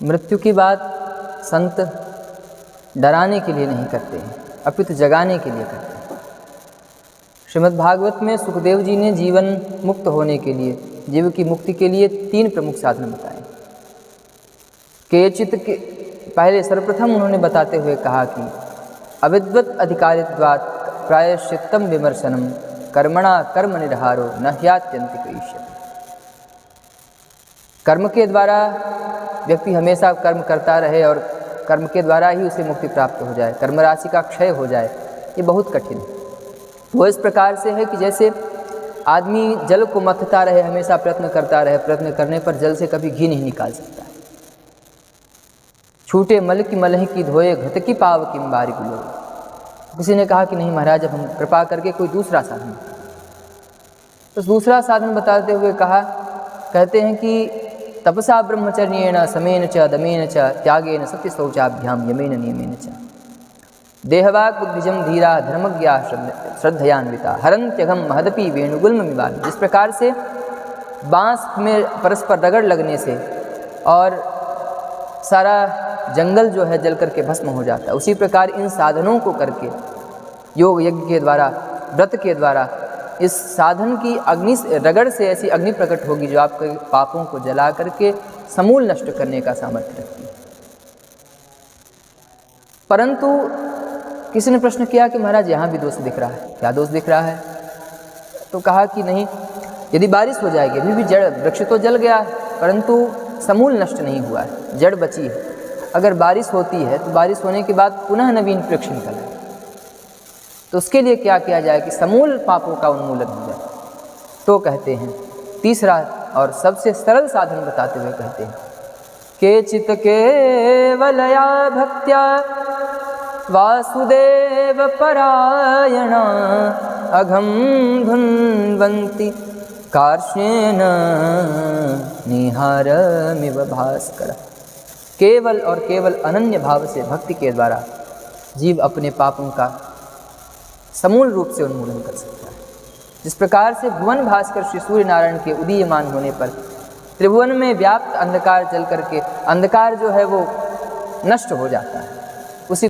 मृत्यु की बात संत डराने के लिए नहीं करते हैं, अपितु जगाने के लिए करते हैं। श्रीमद् भागवत में सुखदेव जी ने जीवन मुक्त होने के लिए, जीव की मुक्ति के लिए 3 प्रमुख साधन बताए। केचित के पहले सर्वप्रथम उन्होंने बताते हुए कहा कि अविद्वत अधिकारित्वात् प्रायश्चित्तम विमर्शनम कर्मणा कर्म निर्हारो न ह्यात्यंति क्लेश्यते। कर्म के द्वारा व्यक्ति हमेशा कर्म करता रहे और कर्म के द्वारा ही उसे मुक्ति प्राप्त हो जाए, कर्म राशि का क्षय हो जाए, ये बहुत कठिन है। वो इस प्रकार से है कि जैसे आदमी जल को मथता रहे, हमेशा प्रयत्न करता रहे, प्रयत्न करने पर जल से कभी घी नहीं निकाल सकता है। छूटे मल की मलह की धोए घट की पाव की बारी गुलो। किसी ने कहा कि नहीं महाराज, अब हम कृपा करके कोई दूसरा साधन, तो दूसरा साधन बताते हुए कहते हैं कि तपसा ब्रह्मचर्येण समेन च दमेन च त्यागेन सत्य शौचाभ्याम यमेन नियमेन च देहवाक् बुद्धिजम धीरा धर्मज्ञा श्रद्धयान्विता हरन्त्यघम महदपि वेणुगुल्म मिवामि। जिस प्रकार से बांस में परस्पर रगड़ लगने से और सारा जंगल जो है जल करके भस्म हो जाता है, उसी प्रकार इन साधनों को करके, योग यज्ञ के द्वारा, व्रत के द्वारा, इस साधन की अग्नि रगड़ से ऐसी अग्नि प्रकट होगी जो आपके पापों को जला करके समूल नष्ट करने का सामर्थ्य रखती है। परंतु किसी ने प्रश्न किया कि महाराज यहाँ भी दोष दिख रहा है, क्या दोष दिख रहा है? तो कहा कि नहीं, यदि बारिश हो जाएगी, अभी भी जड़ वृक्ष तो जल गया परंतु समूल नष्ट नहीं हुआ है, जड़ बची है। अगर बारिश होती है तो बारिश होने के बाद पुनः नवीन वृक्ष निकले, तो उसके लिए क्या किया जाए कि समूल पापों का उन्मूलन हो जाए। तो कहते हैं तीसरा और सबसे सरल साधन बताते हुए कहते हैं केचित केवलया भक्त्या वासुदेव परायणा अघम धुन्वन्ति कार्ष्णेन निहारमिव भास्कर। केवल और केवल अनन्य भाव से भक्ति के द्वारा जीव अपने पापों का समूल रूप से उन्मूलन कर सकता है। जिस प्रकार से भुवन भास्कर श्री सूर्य नारायण के उदीयमान होने पर त्रिभुवन में व्याप्त अंधकार जल करके अंधकार जो है वो नष्ट हो जाता है, उसी